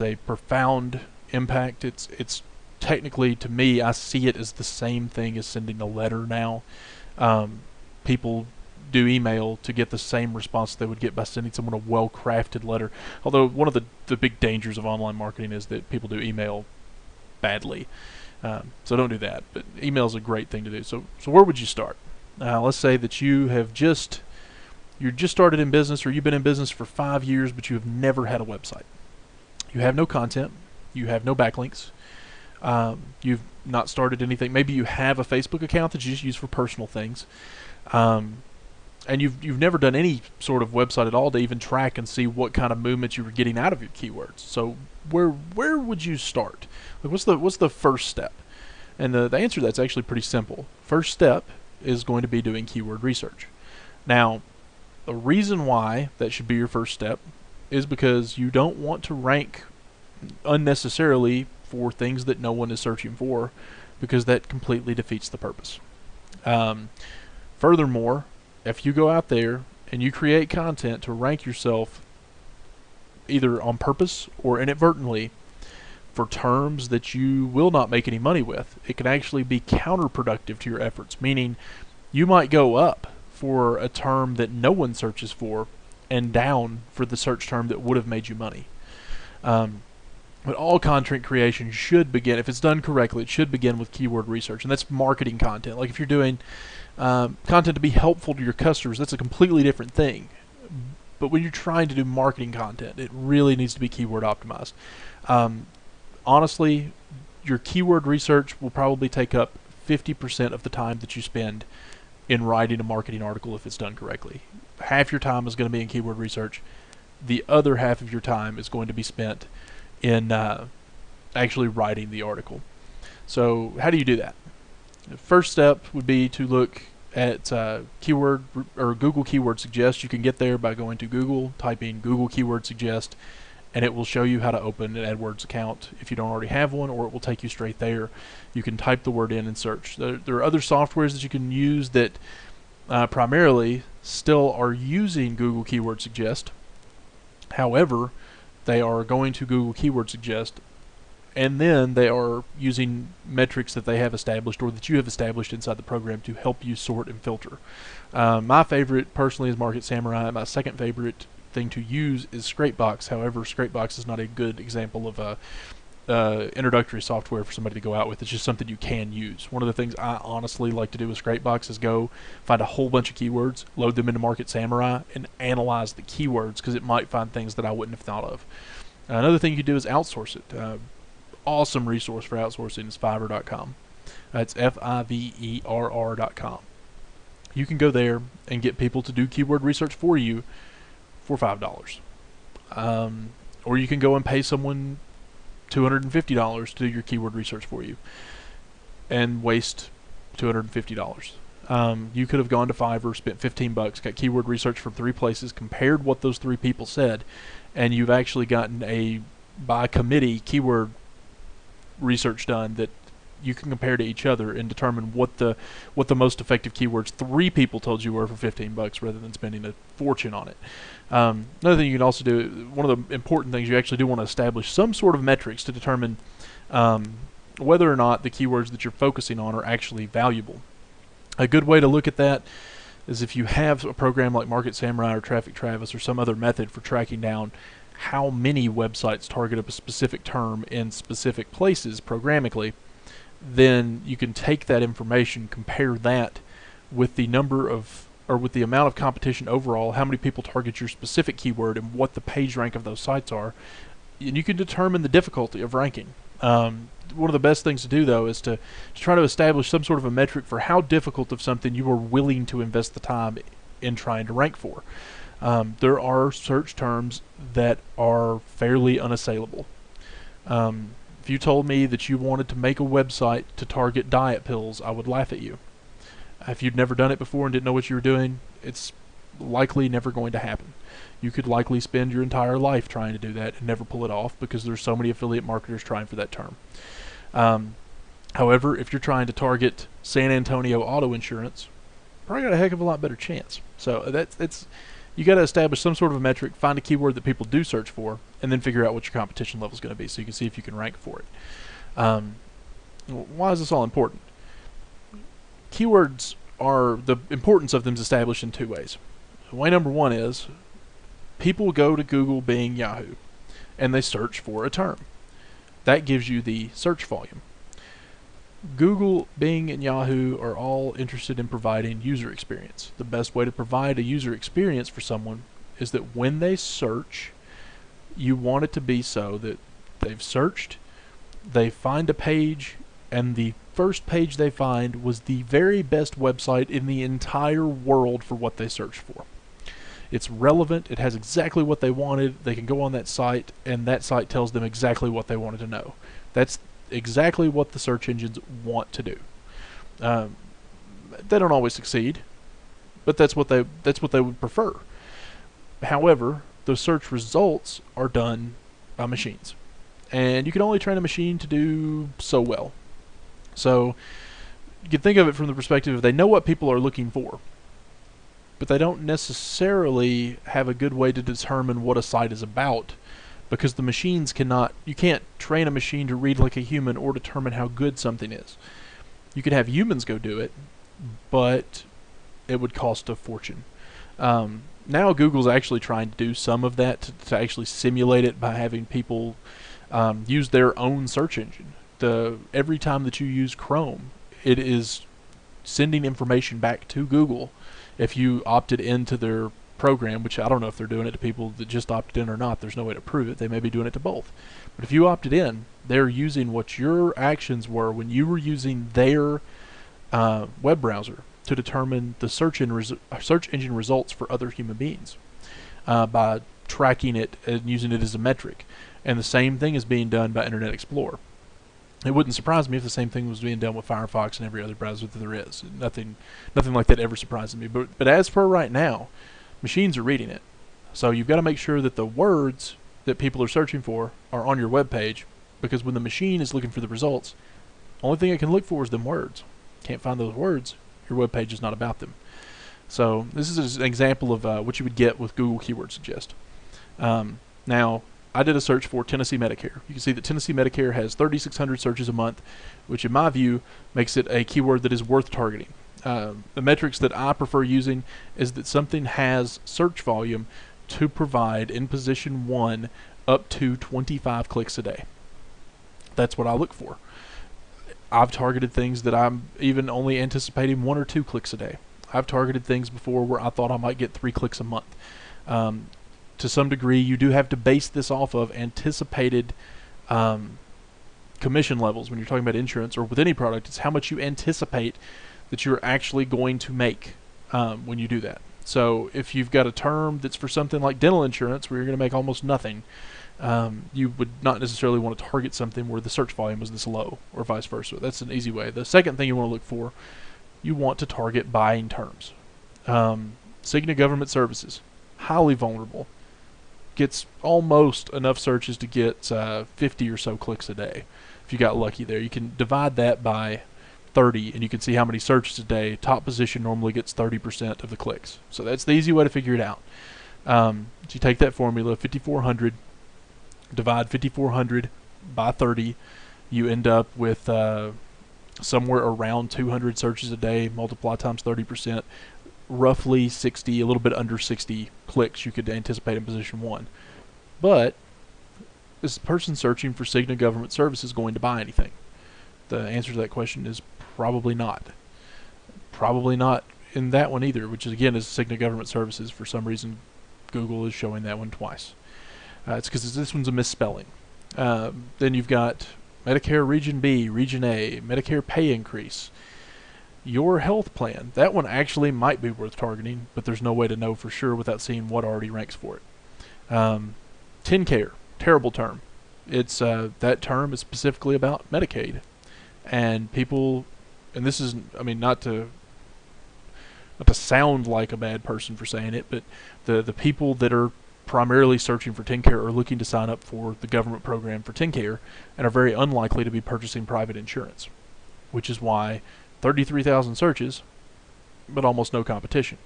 a profound impact. It's technically, to me, I see it as the same thing as sending a letter now. People do email to get the same response they would get by sending someone a well-crafted letter. Although one of the big dangers of online marketing is that people do email badly. So don't do that. But email is a great thing to do. So where would you start? Let's say that you're just started in business, or you've been in business for 5 years, but you have never had a website. You have no content. You have no backlinks. You've not started anything. Maybe you have a Facebook account that you just use for personal things. And you've never done any sort of website at all to even track and see what kind of movement you were getting out of your keywords. So where would you start? Like, what's the first step? And the answer to that's actually pretty simple. First step is going to be doing keyword research. Now, the reason why that should be your first step is because you don't want to rank unnecessarily for things that no one is searching for, because that completely defeats the purpose. Furthermore, if you go out there and you create content to rank yourself either on purpose or inadvertently for terms that you will not make any money with, it can actually be counterproductive to your efforts, meaning you might go up for a term that no one searches for and down for the search term that would have made you money. But all content creation should begin, if it's done correctly, it should begin with keyword research, and that's marketing content. Like if you're doing content to be helpful to your customers, that's a completely different thing. But when you're trying to do marketing content, it really needs to be keyword optimized. Honestly, your keyword research will probably take up 50% of the time that you spend in writing a marketing article if it's done correctly. Half your time is going to be in keyword research. The other half of your time is going to be spent in actually writing the article. So how do you do that? The first step would be to look at keyword or Google Keyword Suggest. You can get there by going to Google, typing Google Keyword Suggest, and it will show you how to open an AdWords account if you don't already have one, or it will take you straight there. You can type the word in and search. There are other softwares that you can use that primarily still are using Google Keyword Suggest. However, they are going to Google Keyword Suggest, and then they are using metrics that they have established or that you have established inside the program to help you sort and filter. My favorite personally is Market Samurai. My second favorite thing to use is Scrapebox. However, Scrapebox is not a good example of a introductory software for somebody to go out with. It's just something you can use. One of the things I honestly like to do with Scrapebox is go find a whole bunch of keywords, load them into Market Samurai, and analyze the keywords, because it might find things that I wouldn't have thought of. Another thing you can do is outsource it. Awesome resource for outsourcing is Fiverr.com. It's Fiverr.com. You can go there and get people to do keyword research for you for $5. Or you can go and pay someone $250 to do your keyword research for you and waste $250. You could have gone to Fiverr, spent $15, got keyword research from 3 places, compared what those 3 people said, and you've actually gotten a by committee keyword research done that you can compare to each other and determine what the most effective keywords 3 people told you were for $15 rather than spending a fortune on it. Another thing you can also do, one of the important things, you actually do want to establish some sort of metrics to determine whether or not the keywords that you're focusing on are actually valuable. A good way to look at that is if you have a program like Market Samurai or Traffic Travis or some other method for tracking down how many websites target a specific term in specific places programmatically, then you can take that information, compare that with the number of, or with the amount of competition overall, how many people target your specific keyword and what the page rank of those sites are, and you can determine the difficulty of ranking. One of the best things to do, though, is to try to establish some sort of a metric for how difficult of something you are willing to invest the time in trying to rank for. There are search terms that are fairly unassailable. If you told me that you wanted to make a website to target diet pills, I would laugh at you. If you'd never done it before and didn't know what you were doing, it's likely never going to happen. You could likely spend your entire life trying to do that and never pull it off, because there's so many affiliate marketers trying for that term. However, if you're trying to target San Antonio auto insurance, probably got a heck of a lot better chance. So You got to establish some sort of a metric, find a keyword that people do search for, and then figure out what your competition level is going to be so you can see if you can rank for it. Why is this all important? Keywords are, the importance of them is established in two ways. Way number one is people go to Google, Bing, Yahoo, and they search for a term. That gives you the search volume. Google, Bing, and Yahoo are all interested in providing user experience. The best way to provide a user experience for someone is that when they search, you want it to be so that they've searched, they find a page, and the first page they find was the very best website in the entire world for what they searched for. It's relevant, it has exactly what they wanted, they can go on that site, and that site tells them exactly what they wanted to know. That's exactly what the search engines want to do. They don't always succeed, but that's what they would prefer. However, the search results are done by machines, and you can only train a machine to do so well. So you can think of it from the perspective of they know what people are looking for, but they don't necessarily have a good way to determine what a site is about, because the machines cannot, you can't train a machine to read like a human or determine how good something is. You could have humans go do it, but it would cost a fortune. Now Google's actually trying to do some of that to actually simulate it by having people use their own search engine. Every time that you use Chrome, it is sending information back to Google if you opted into their program, which I don't know if they're doing it to people that just opted in or not. There's no way to prove it. They may be doing it to both. But if you opted in, they're using what your actions were when you were using their web browser to determine the search engine results for other human beings by tracking it and using it as a metric. And the same thing is being done by Internet Explorer. It wouldn't surprise me if the same thing was being done with Firefox and every other browser that there is. Nothing like that ever surprises me. But as for right now, machines are reading it. So you've got to make sure that the words that people are searching for are on your web page, because when the machine is looking for the results, the only thing it can look for is them words. Can't find those words, your web page is not about them. So this is an example of what you would get with Google Keyword Suggest. Now, I did a search for Tennessee Medicare. You can see that Tennessee Medicare has 3,600 searches a month, which in my view makes it a keyword that is worth targeting. The metrics that I prefer using is that something has search volume to provide in position 1 up to 25 clicks a day. That's what I look for. I've targeted things that I'm even only anticipating 1 or 2 clicks a day. I've targeted things before where I thought I might get 3 clicks a month. To some degree, you do have to base this off of anticipated commission levels when you're talking about insurance or with any product. It's how much you anticipate that you're actually going to make when you do that. So if you've got a term that's for something like dental insurance where you're going to make almost nothing, you would not necessarily want to target something where the search volume is this low, or vice versa. That's an easy way. The second thing you want to look for, you want to target buying terms. Cigna Government Services, highly vulnerable. Gets almost enough searches to get 50 or so clicks a day. If you got lucky there, you can divide that by 30 and you can see how many searches a day. Top position normally gets 30% of the clicks. So that's the easy way to figure it out. So you take that formula, 5,400, divide 5,400 by 30, you end up with somewhere around 200 searches a day, multiply times 30%, roughly 60, a little bit under 60 clicks you could anticipate in position 1. But is the person searching for Cigna Government Services going to buy anything? The answer to that question is probably not. Probably not in that one either, which is, again, is Cigna Government Services. For some reason, Google is showing that one twice. It's because this one's a misspelling. Then you've got Medicare Region B, Region A, Medicare pay increase. Your health plan, that one actually might be worth targeting, but there's no way to know for sure without seeing what already ranks for it. TennCare, terrible term. It's that term is specifically about Medicaid, and people, and this is, I mean, not to sound like a bad person for saying it, but the people that are primarily searching for TennCare are looking to sign up for the government program for TennCare and are very unlikely to be purchasing private insurance, which is why 33,000 searches, but almost no competition.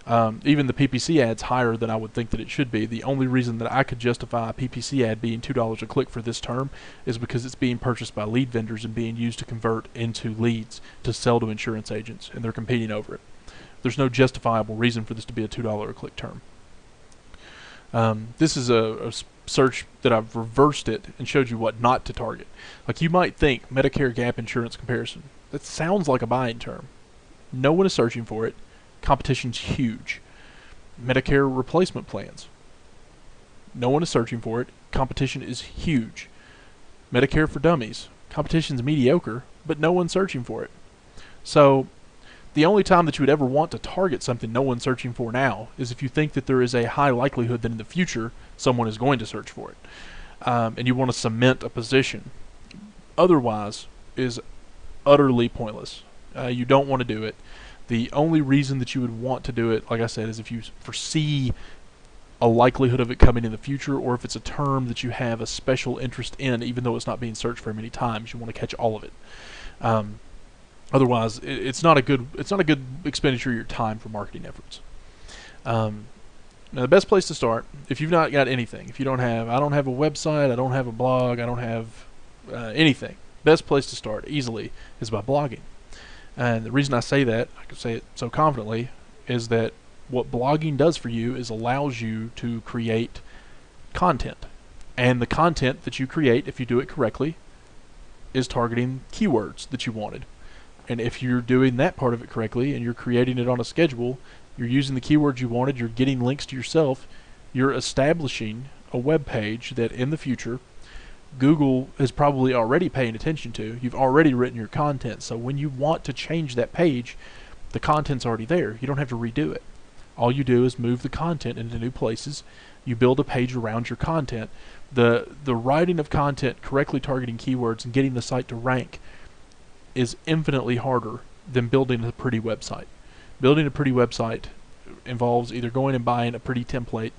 Even the PPC ad's higher than I would think that it should be. The only reason that I could justify a PPC ad being $2 a click for this term is because it's being purchased by lead vendors and being used to convert into leads to sell to insurance agents, and they're competing over it. There's no justifiable reason for this to be a $2 a click term. This is a search that I've reversed it and showed you what not to target. Like, you might think Medicare gap insurance comparison. That sounds like a buying term. No one is searching for it. Competition's huge. Medicare replacement plans. No one is searching for it. Competition is huge. Medicare for dummies. Competition's mediocre, but no one's searching for it. So the only time that you would ever want to target something no one's searching for now is if you think that there is a high likelihood that in the future someone is going to search for it. And you want to cement a position. Otherwise is utterly pointless. You don't want to do it. The only reason that you would want to do it, like I said, is if you foresee a likelihood of it coming in the future, or if it's a term that you have a special interest in, even though it's not being searched very many times. You want to catch all of it. Otherwise, it's not a good expenditure of your time for marketing efforts. Now, the best place to start, if you've not got anything, I don't have a website, I don't have a blog, I don't have anything. Best place to start easily is by blogging. And the reason I say that, I can say it so confidently, is that what blogging does for you is allows you to create content. And the content that you create, if you do it correctly, is targeting keywords that you wanted. And if you're doing that part of it correctly and you're creating it on a schedule, you're using the keywords you wanted, you're getting links to yourself, you're establishing a web page that in the future Google is probably already paying attention to. You've already written your content, so when you want to change that page, the content's already there. You don't have to redo it. All you do is move the content into new places. You build a page around your content. The writing of content, correctly targeting keywords, and getting the site to rank is infinitely harder than building a pretty website. Building a pretty website involves either going and buying a pretty template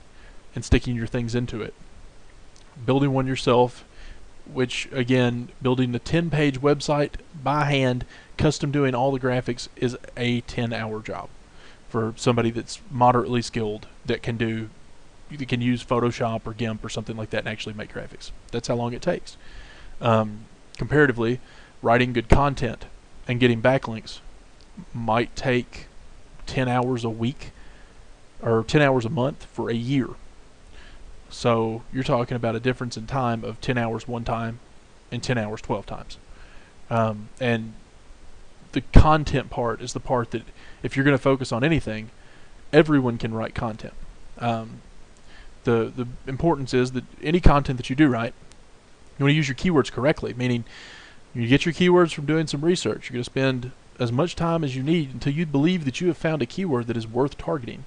and sticking your things into it. Building one yourself, which again, building a 10-page website by hand, custom doing all the graphics, is a 10-hour job for somebody that's moderately skilled that can use Photoshop or GIMP or something like that and actually make graphics. That's how long it takes. Comparatively, writing good content and getting backlinks might take 10 hours a week or 10 hours a month for a year. So you're talking about a difference in time of 10 hours one time and 10 hours 12 times. And the content part is the part that, if you're going to focus on anything, everyone can write content. The importance is that any content that you do write, you want to use your keywords correctly, meaning you get your keywords from doing some research. You're going to spend as much time as you need until you believe that you have found a keyword that is worth targeting.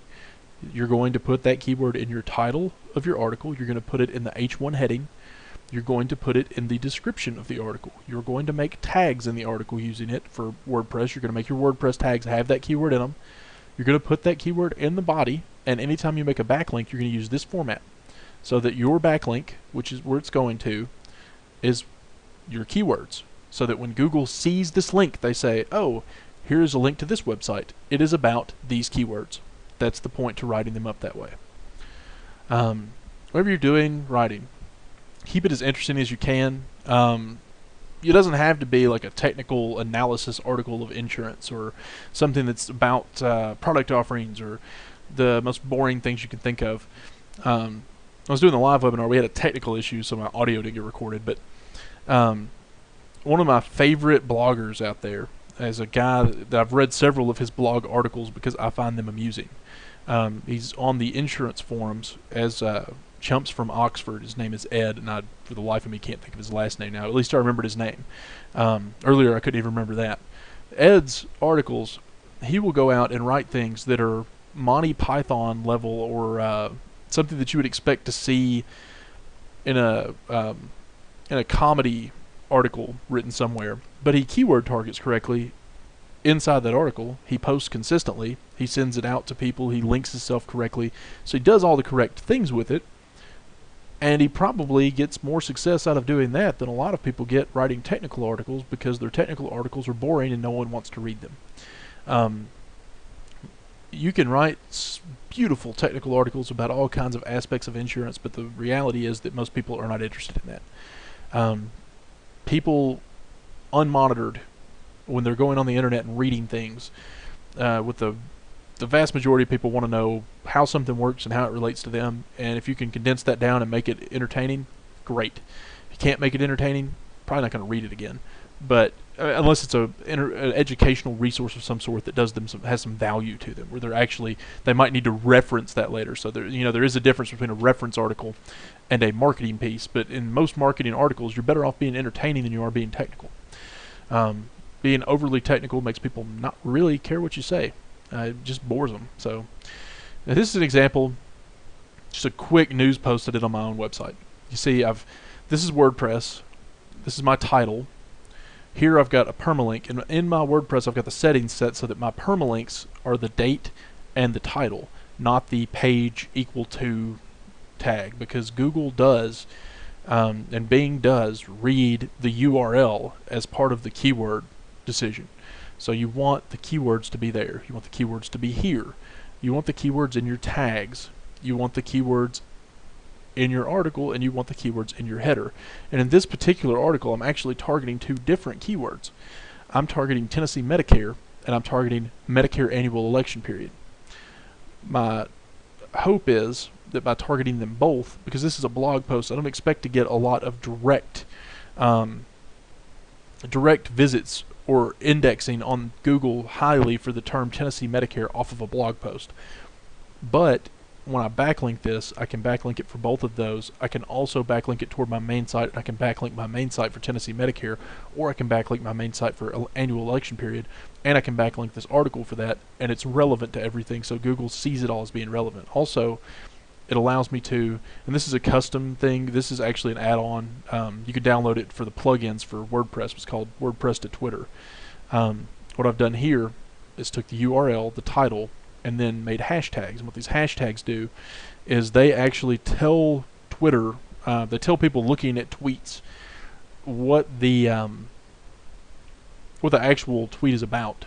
You're going to put that keyword in your title of your article. You're going to put it in the H1 heading. You're going to put it in the description of the article. You're going to make tags in the article using it for WordPress. You're going to make your WordPress tags have that keyword in them. You're going to put that keyword in the body, and anytime you make a backlink, you're going to use this format so that your backlink, which is where it's going to, is your keywords. So that when Google sees this link, they say, oh, here's a link to this website. It is about these keywords. That's the point to writing them up that way. Whatever you're doing, writing, keep it as interesting as you can. It doesn't have to be like a technical analysis article of insurance or something that's about product offerings or the most boring things you can think of. I was doing the live webinar. We had a technical issue, so my audio didn't get recorded. But one of my favorite bloggers out there is a guy that I've read several of his blog articles because I find them amusing. He's on the insurance forums as Chumps from Oxford. His name is Ed, and I, for the life of me, can't think of his last name now. At least I remembered his name. Earlier, I couldn't even remember that. Ed's articles, he will go out and write things that are Monty Python level or something that you would expect to see in a comedy article written somewhere. But he keyword targets correctly inside that article. He posts consistently. He sends it out to people. He links himself correctly. So he does all the correct things with it. And he probably gets more success out of doing that than a lot of people get writing technical articles, because their technical articles are boring and no one wants to read them. You can write beautiful technical articles about all kinds of aspects of insurance, but the reality is that most people are not interested in that. People unmonitored, when they're going on the internet and reading things, with the vast majority of people want to know how something works and how it relates to them. And if you can condense that down and make it entertaining, great. If you can't make it entertaining, probably not going to read it again. But unless it's an educational resource of some sort that has some value to them, where they might need to reference that later. So there is a difference between a reference article and a marketing piece. But in most marketing articles, you're better off being entertaining than you are being technical. Being overly technical makes people not really care what you say. It just bores them. So this is an example, just a quick news post I did on my own website. You see, this is WordPress. This is my title. Here I've got a permalink, and in my WordPress I've got the settings set so that my permalinks are the date and the title, not the page equal to tag, because Google does and Bing does read the URL as part of the keyword decision. So you want the keywords to be there. You want the keywords to be here. You want the keywords in your tags. You want the keywords in your article, and you want the keywords in your header. And in this particular article, I'm actually targeting two different keywords. I'm targeting Tennessee Medicare, and I'm targeting Medicare annual election period. My hope is that by targeting them both, because this is a blog post, I don't expect to get a lot of direct visits or indexing on Google highly for the term Tennessee Medicare off of a blog post. But when I backlink this, I can backlink it for both of those. I can also backlink it toward my main site, and I can backlink my main site for Tennessee Medicare, or I can backlink my main site for annual election period, and I can backlink this article for that, and it's relevant to everything, so Google sees it all as being relevant. Also, it allows me to, and this is a custom thing, this is actually an add-on. You can download it for the plugins for WordPress. It's called WordPress to Twitter. What I've done here is took the URL, the title, and then made hashtags. And what these hashtags do is they actually tell Twitter, they tell people looking at tweets what the actual tweet is about.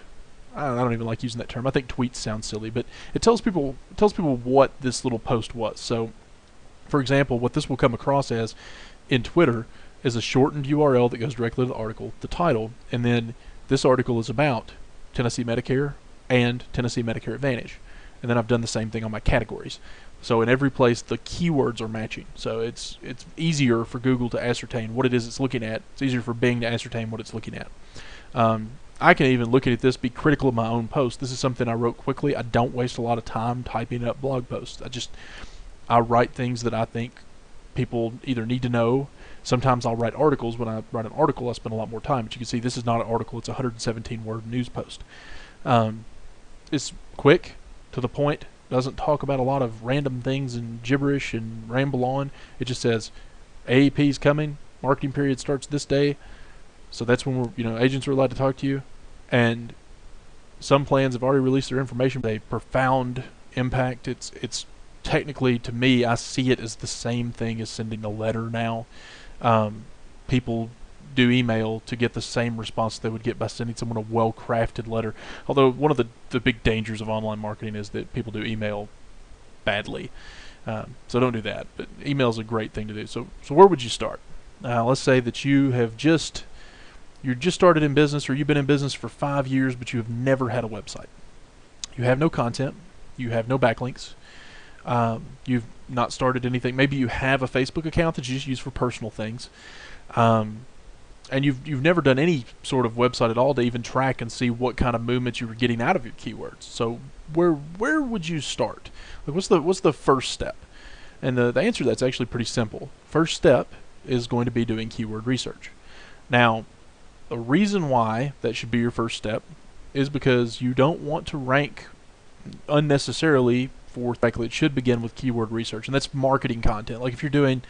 I don't even like using that term. I think tweets sound silly, but it tells people what this little post was. So, for example, what this will come across as in Twitter is a shortened URL that goes directly to the article, the title, and then this article is about Tennessee Medicare and Tennessee Medicare Advantage. And then I've done the same thing on my categories. So in every place, the keywords are matching. So it's easier for Google to ascertain what it is it's looking at. It's easier for Bing to ascertain what it's looking at. I can even look at this, be critical of my own post. This is something I wrote quickly. I don't waste a lot of time typing up blog posts. I write things that I think people either need to know. Sometimes I'll write articles. When I write an article, I spend a lot more time. But you can see this is not an article. It's a 117-word news post. It's quick, to the point, doesn't talk about a lot of random things and gibberish and ramble on. It just says, AEP's coming, marketing period starts this day, so that's when agents are allowed to talk to you. And some plans have already released their information. A profound impact. It's technically, to me, I see it as the same thing as sending a letter now. People do email to get the same response they would get by sending someone a well-crafted letter. Although one of the big dangers of online marketing is that people do email badly. So don't do that. But email is a great thing to do. So where would you start? Let's say that you're just started in business, or you've been in business for 5 years, but you have never had a website. You have no content. You have no backlinks. You've not started anything. Maybe you have a Facebook account that you just use for personal things. And you've never done any sort of website at all to even track and see what kind of movement you were getting out of your keywords. So where would you start? Like what's the first step? And the answer to that's actually pretty simple. First step is going to be doing keyword research. Now, the reason why that should be your first step is because you don't want to rank unnecessarily for likely. It should begin with keyword research, and that's marketing content. Like if you're doing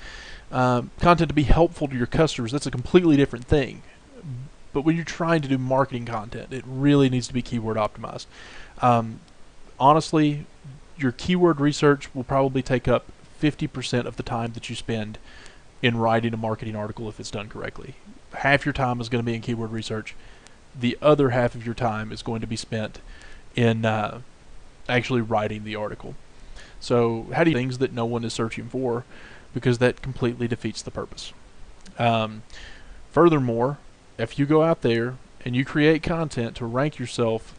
content to be helpful to your customers, that's a completely different thing. But when you're trying to do marketing content, it really needs to be keyword optimized. Honestly, your keyword research will probably take up 50% of the time that you spend in writing a marketing article if it's done correctly. Half your time is going to be in keyword research. The other half of your time is going to be spent in actually writing the article. So how do you things that no one is searching for? Because that completely defeats the purpose. Furthermore, if you go out there and you create content to rank yourself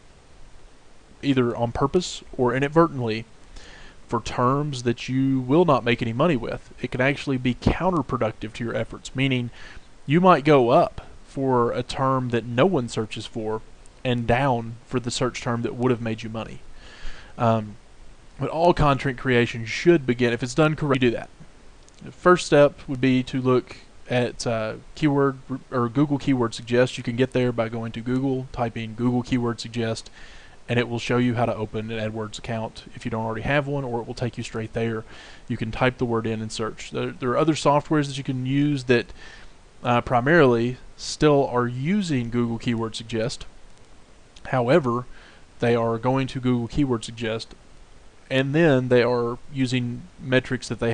either on purpose or inadvertently for terms that you will not make any money with, it can actually be counterproductive to your efforts, meaning you might go up for a term that no one searches for and down for the search term that would have made you money. But all content creation should begin, if it's done correctly, you do that. The first step would be to look at keyword or Google Keyword Suggest. You can get there by going to Google, typing Google Keyword Suggest, and it will show you how to open an AdWords account if you don't already have one, or it will take you straight there. You can type the word in and search. There are other softwares that you can use that primarily still are using Google Keyword Suggest. However, they are going to Google Keyword Suggest, and then they are using metrics that they